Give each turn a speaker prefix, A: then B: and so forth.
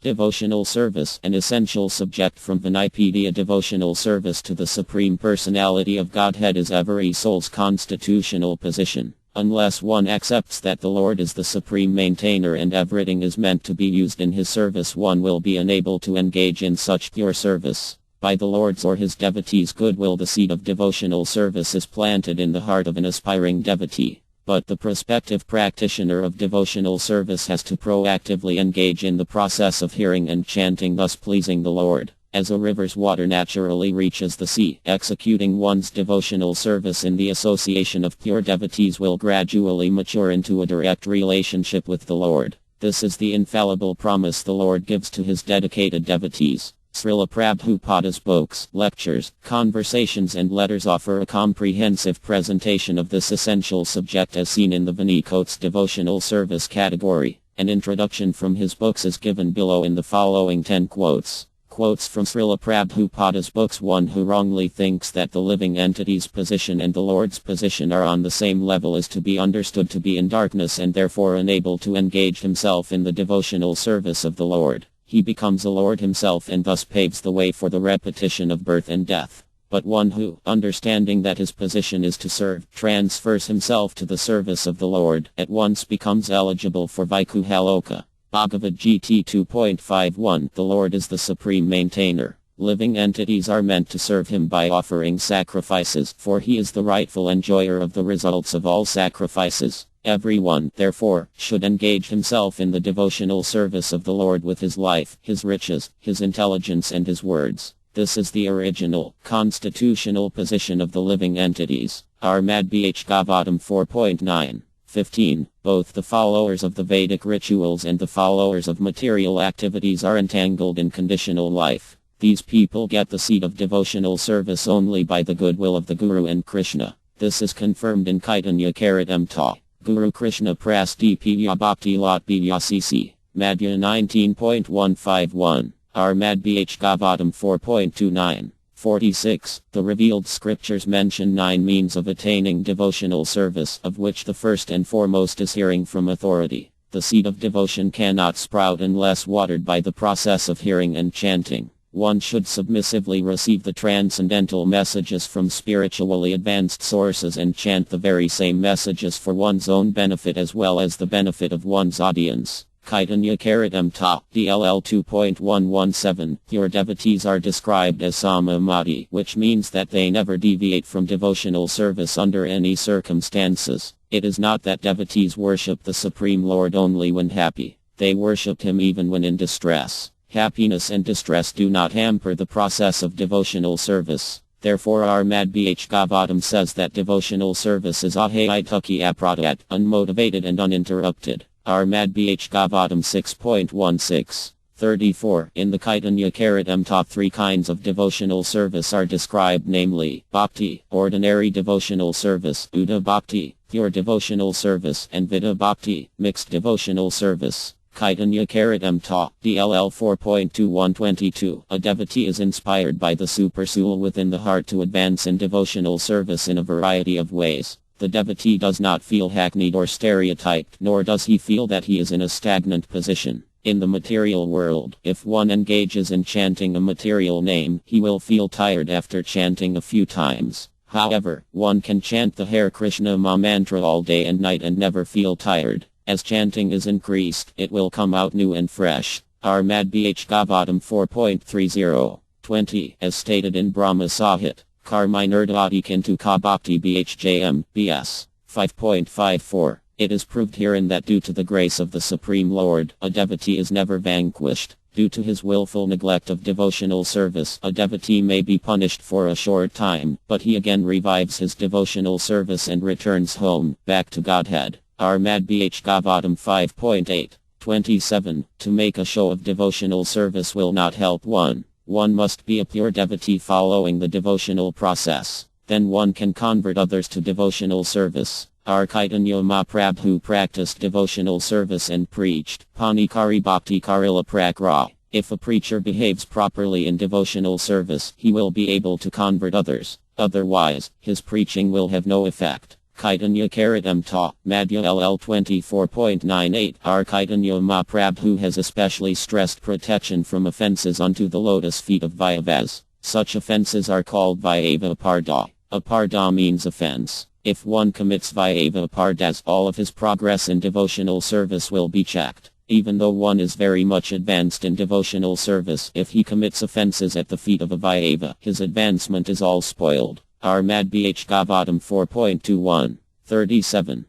A: Devotional Service, an essential subject from the Nipedia. Devotional service to the Supreme Personality of Godhead is every soul's constitutional position. Unless one accepts that the Lord is the supreme maintainer and everything is meant to be used in his service, one will be unable to engage in such pure service. By the Lord's or his devotee's goodwill, the seed of devotional service is planted in the heart of an aspiring devotee. But the prospective practitioner of devotional service has to proactively engage in the process of hearing and chanting, thus pleasing the Lord. As a river's water naturally reaches the sea, executing one's devotional service in the association of pure devotees will gradually mature into a direct relationship with the Lord. This is the infallible promise the Lord gives to his dedicated devotees. Srila Prabhupada's books, lectures, conversations and letters offer a comprehensive presentation of this essential subject as seen in the Vanicote's devotional service category. An introduction from his books is given below in the following 10 quotes. Quotes from Srila Prabhupada's books. One who wrongly thinks that the living entity's position and the Lord's position are on the same level is to be understood to be in darkness and therefore unable to engage himself in the devotional service of the Lord. He becomes a Lord himself and thus paves the way for the repetition of birth and death. But one who, understanding that his position is to serve, transfers himself to the service of the Lord, at once becomes eligible for Vaikuhaloka. Bhagavad Gita 2.51. The Lord is the supreme maintainer. Living entities are meant to serve him by offering sacrifices, for he is the rightful enjoyer of the results of all sacrifices. Everyone, therefore, should engage himself in the devotional service of the Lord with his life, his riches, his intelligence and his words. This is the original, constitutional position of the living entities. Armad Bhagavatam 4.9. 15. Both the followers of the Vedic rituals and the followers of material activities are entangled in conditional life. These people get the seed of devotional service only by the goodwill of the Guru and Krishna. This is confirmed in Chaitanya Charitamrita. Guru Krishna Prastipya Bhakti Lot Cc. Madhya 19.151. Armad Bhagavatam 4.29. 46. The revealed scriptures mention 9 means of attaining devotional service, of which the first and foremost is hearing from authority. The seed of devotion cannot sprout unless watered by the process of hearing and chanting. One should submissively receive the transcendental messages from spiritually advanced sources and chant the very same messages for one's own benefit as well as the benefit of one's audience. Chaitanya Charitamrita, DLL 2.117. Pure devotees are described as samamati, which means that they never deviate from devotional service under any circumstances. It is not that devotees worship the Supreme Lord only when happy. They worship him even when in distress. Happiness and distress do not hamper the process of devotional service. Therefore Armad Bhagavatam says that devotional service is ahaituki apradat, unmotivated and uninterrupted. Armad Bhagavatam 6.16. 34. In the Chaitanya Charitamrita 3 kinds of devotional service are described, namely, Bhakti, ordinary devotional service, Uda Bhakti, pure devotional service, and Vida Bhakti, mixed devotional service. Chaitanya Charitamrita, DLL 4.2122. A devotee is inspired by the supersoul within the heart to advance in devotional service in a variety of ways. The devotee does not feel hackneyed or stereotyped, nor does he feel that he is in a stagnant position. In the material world, if one engages in chanting a material name, he will feel tired after chanting a few times. However, one can chant the Hare Krishna mantra all day and night and never feel tired. As chanting is increased, it will come out new and fresh. Armad Bhagavatam 4.30. 20. As stated in Brahma Sahit, Karminerdati Kintu Ka Bhakti Bhjm, BS. 5.54. It is proved herein that due to the grace of the Supreme Lord, a devotee is never vanquished. Due to his willful neglect of devotional service, a devotee may be punished for a short time, but he again revives his devotional service and returns home, back to Godhead. Armad Bhagavatam 5.8. 27. To make a show of devotional service will not help one. One must be a pure devotee following the devotional process. Then one can convert others to devotional service. Our Chaitanya Mahaprabhu practiced devotional service and preached, Panikari Bhakti Karila Prakra. If a preacher behaves properly in devotional service, he will be able to convert others. Otherwise, his preaching will have no effect. Kaitanya Karatam Ta, Madhya LL 24.98. R. Kaitanya Mahaprabhu has especially stressed protection from offenses unto the lotus feet of Vaishnavas. Such offenses are called Vaishnava Aparda. Aparda means offense. If one commits Vaishnava Apardas, all of his progress in devotional service will be checked. Even though one is very much advanced in devotional service, if he commits offenses at the feet of a Vaishnava, his advancement is all spoiled. R. Mad Bh Gavatam 4.21. 37.